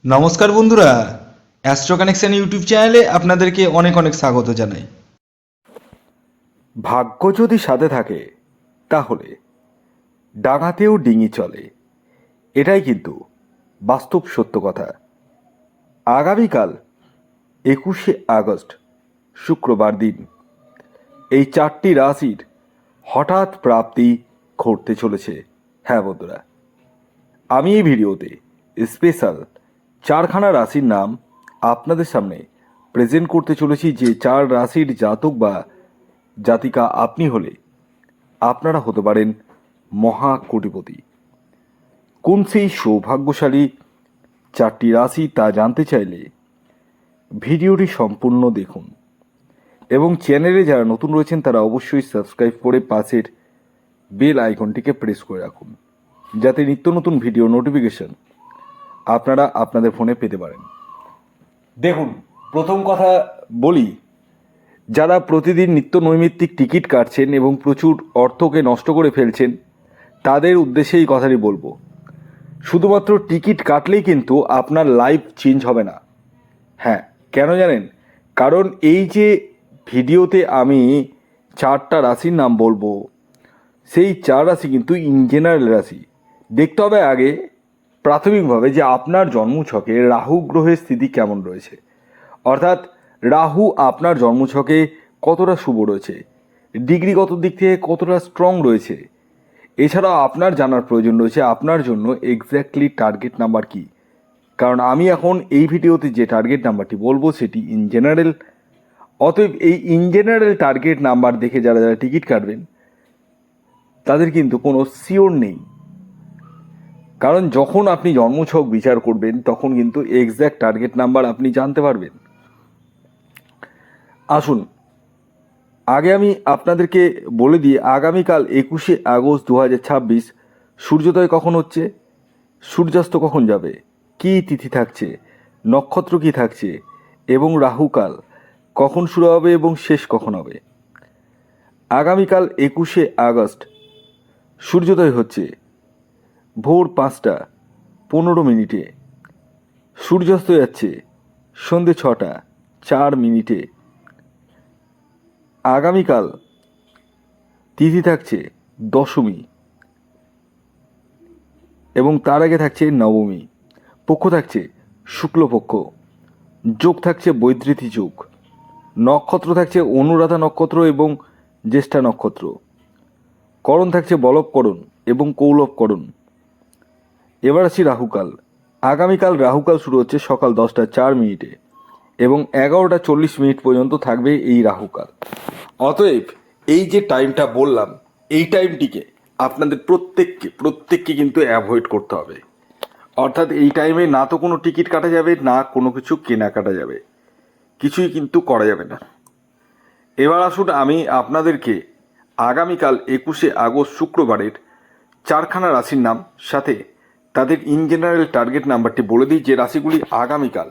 নমস্কার বন্ধুরা, astro connection YouTube চ্যানেলে আপনাদেরকে অনেক অনেক স্বাগত জানাই। ভাগ্য যদি সাথে থাকে তাহলে ডাঙাতেও ডিঙি চলে, এটাই কিন্তু বাস্তব সত্য কথা। আগামীকাল 21শে আগস্ট শুক্রবার দিন এই চারটি রাশির হঠাৎ প্রাপ্তি ঘটতে চলেছে। হ্যাঁ বন্ধুরা, আমি এই ভিডিওতে স্পেশাল চারখানা রাশির নাম আপনাদের সামনে প্রেজেন্ট করতে চলেছি, যে চার রাশির জাতক বা জাতিকা আপনি হলে আপনারা হতে পারেন মহা কোটিপতি। কোন সেই সৌভাগ্যশালী চারটি রাশি তা জানতে চাইলে ভিডিওটি সম্পূর্ণ দেখুন, এবং চ্যানেলে যারা নতুন রয়েছেন তারা অবশ্যই সাবস্ক্রাইব করে পাশের বেল আইকনটিকে প্রেস করে রাখুন, যাতে নিত্য নতুন ভিডিও নোটিফিকেশন আপনারা আপনাদের ফোনে পেতে পারেন। দেখুন, প্রথম কথা বলি, যারা প্রতিদিন নিত্য নৈমিত্তিক টিকিট কাটছেন এবং প্রচুর অর্থকে নষ্ট করে ফেলছেন, তাদের উদ্দেশ্যে এই কথাটি বলবো। শুধুমাত্র টিকিট কাটলেই কিন্তু আপনার লাইফ চেঞ্জ হবে না। হ্যাঁ, কেন জানেন? কারণ এই যে ভিডিওতে আমি চারটা রাশির নাম বলবো, সেই চার রাশি কিন্তু ইন জেনারেল রাশি। দেখতে হবে আগে প্রাথমিকভাবে যে আপনার জন্মছকে রাহু গ্রহের স্থিতি কেমন রয়েছে, অর্থাৎ রাহু আপনার জন্মছকে কতটা শুভ রয়েছে, ডিগ্রিগত দিক থেকে কতটা স্ট্রং রয়েছে। এছাড়াও আপনার জানার প্রয়োজন রয়েছে আপনার জন্য এক্স্যাক্টলি টার্গেট নাম্বার কী, কারণ আমি এখন এই ভিডিওতে যে টার্গেট নাম্বারটি বলবো সেটি ইন জেনারেল। অতএব এই ইন জেনারেল টার্গেট নাম্বার দেখে যারা যারা টিকিট কাটবেন তাদের কিন্তু কোনো শিওর নেই, কারণ যখন আপনি জন্মছক বিচার করবেন তখন কিন্তু এক্স্যাক্ট টার্গেট নাম্বার আপনি জানতে পারবেন। আসুন আগে আমি আপনাদেরকে বলে দিই, আগামীকাল 21শে আগস্ট 2026 সূর্যোদয় কখন হচ্ছে, সূর্যাস্ত কখন যাবে, কী তিথি থাকছে, নক্ষত্র কী থাকছে, এবং রাহুকাল কখন শুরু হবে এবং শেষ কখন হবে। আগামীকাল 21শে আগস্ট সূর্যোদয় হচ্ছে ভোর 5টা 15 মিনিটে, সূর্যাস্ত যাচ্ছে সন্ধে 6টা 4 মিনিটে। আগামীকাল তিথি থাকছে দশমী এবং তার আগে থাকছে নবমী, পক্ষ থাকছে শুক্লপক্ষ, যোগ থাকছে বৈদ্যুতি যোগ, নক্ষত্র থাকছে অনুরাধা নক্ষত্র এবং জ্যেষ্ঠা নক্ষত্র, করণ থাকছে বলবকরণ এবং কৌলবকরণ। এবার আসছি রাহুকাল। আগামীকাল রাহুকাল শুরু হচ্ছে সকাল 10টা 4 মিনিটে এবং 11টা 40 মিনিট পর্যন্ত থাকবে এই রাহুকাল। অতএব এই যে টাইমটা বললাম, এই টাইমটিকে আপনাদের প্রত্যেককে কিন্তু অ্যাভয়েড করতে হবে। অর্থাৎ এই টাইমে না তো কোনো টিকিট কাটা যাবে, না কোনো কিছু কেনাকাটা যাবে, কিছুই কিন্তু করা যাবে না। এবার আসুন আমি আপনাদেরকে আগামীকাল 21শে আগস্ট শুক্রবারের চারখানা রাশির নাম সাথে তাদের ইন জেনারেল টার্গেট নাম্বারটি বলে দিই, যে রাশিগুলি আগামীকাল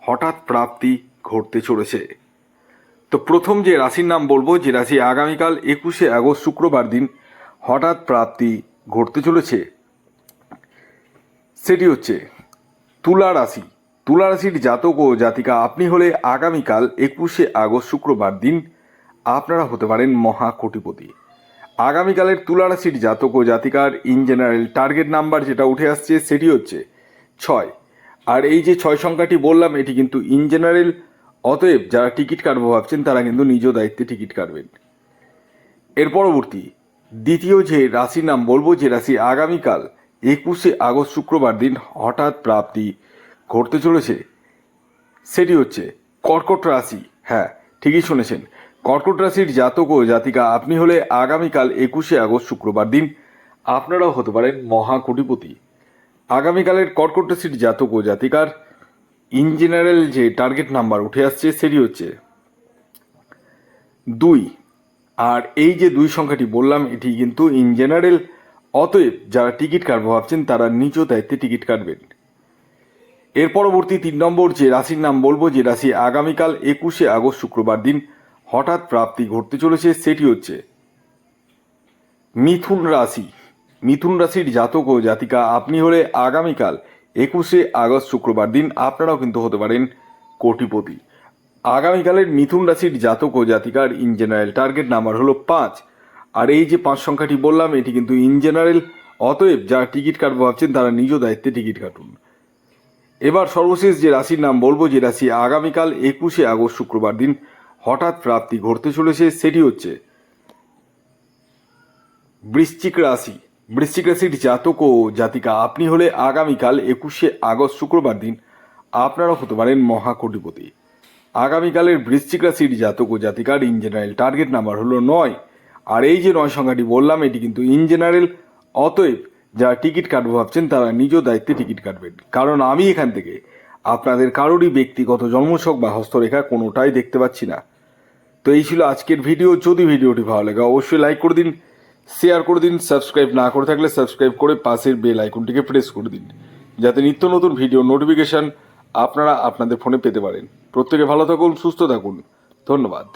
হঠাৎ প্রাপ্তি ঘটতে চলেছে। তো প্রথম যে রাশির নাম বলবো, যে রাশি আগামীকাল 21শে আগস্ট শুক্রবার দিন হঠাৎ প্রাপ্তি ঘটতে চলেছে, সেটি হচ্ছে তুলা রাশি। তুলা রাশির জাতক ও জাতিকা আপনি হলে আগামীকাল 21শে আগস্ট শুক্রবার দিন আপনারা হতে পারেন মহা কোটিপতি। আগামীকালের তুলা রাশির জাতক ও জাতিকার ইন জেনারেল টার্গেট নাম্বার যেটা উঠে আসছে সেটি হচ্ছে 6। আর এই যে 6 সংখ্যাটি বললাম এটি কিন্তু ইন জেনারেল। অতএব যারা টিকিট কাটবো ভাবছেন তারা কিন্তু নিজ দায়িত্বে টিকিট কাটবেন। এর পরবর্তী দ্বিতীয় যে রাশির নাম বলবো, যে রাশি আগামীকাল 21শে আগস্ট শুক্রবার দিন হঠাৎ প্রাপ্তি ঘটতে চলেছে, সেটি হচ্ছে কর্কট রাশি। হ্যাঁ, ঠিকই শুনেছেন, কর্কট রাশির জাতক ও জাতিকা আপনি হলে আগামীকাল 21শে আগস্ট শুক্রবার দিন আপনারাও হতে পারেন মহা কোটিপতি। আগামীকালের কর্কট রাশির জাতক ও জাতিকার ইন জেনারেল যে টার্গেট নাম্বার উঠে আসছে সেটি হচ্ছে 2। আর এই যে 2 সংখ্যাটি বললাম এটি কিন্তু ইন জেনারেল। অতএব যারা টিকিট কাটবো ভাবছেন তারা নিজ দায়িত্বে টিকিট কাটবেন। এর পরবর্তী 3 নম্বর যে রাশির নাম বলবো, যে রাশি আগামীকাল 21শে আগস্ট শুক্রবার দিন হঠাৎ প্রাপ্তি ঘটতে চলেছে, সেটি হচ্ছে মিথুন রাশি। মিথুন রাশির জাতক ও জাতিকা আপনি হলে আগামীকাল 21শে আগস্ট শুক্রবার দিন আপনারাও কিন্তু হতে পারেন কোটিপতি। আগামীকালের মিথুন রাশির জাতক ও জাতিকার ইন জেনারেল টার্গেট নাম্বার হলো 5। আর এই যে 5 সংখ্যাটি বললাম এটি কিন্তু ইন জেনারেল, অতএব যারা টিকিট কাটবো ভাবছেন তারা নিজ দায়িত্বে টিকিট কাটুন। এবার সর্বশেষ যে রাশির নাম বলবো, যে রাশি আগামীকাল 21শে আগস্ট শুক্রবার দিন হঠাৎ প্রাপ্তি ঘটতে চলেছে, সেটি হচ্ছে বৃশ্চিক রাশি। বৃশ্চিক রাশির জাতক ও জাতিকা আপনি হলে আগামীকাল 21শে আগস্ট শুক্রবার দিন আপনারা হতে পারেন মহাকোটিপতি। আগামীকালের বৃশ্চিক রাশির জাতক ও জাতিকার ইন জেনারেল টার্গেট নাম্বার হলো 9। আর এই যে 9 সংখ্যাটি বললাম এটি কিন্তু ইন জেনারেল, অতএব যারা টিকিট কাটবো ভাবছেন তারা নিজ দায়িত্বে টিকিট কাটবেন, কারণ আমি এখান থেকে আপনাদের কারোরই ব্যক্তিগত জন্মছক বা হস্তরেখা কোনোটাই দেখতে পাচ্ছি না। তো এই ছিল আজকের ভিডিও। যদি ভিডিওটি ভালো লাগে অবশ্যই লাইক করে দিন, শেয়ার করে দিন, সাবস্ক্রাইব না করে থাকলে সাবস্ক্রাইব করে পাশের বেল আইকনটিকে প্রেস করে দিন, যাতে নিত্য নতুন ভিডিও নোটিফিকেশন আপনারা আপনাদের ফোনে পেতে পারেন। প্রত্যেকে ভালো থাকুন, সুস্থ থাকুন, ধন্যবাদ।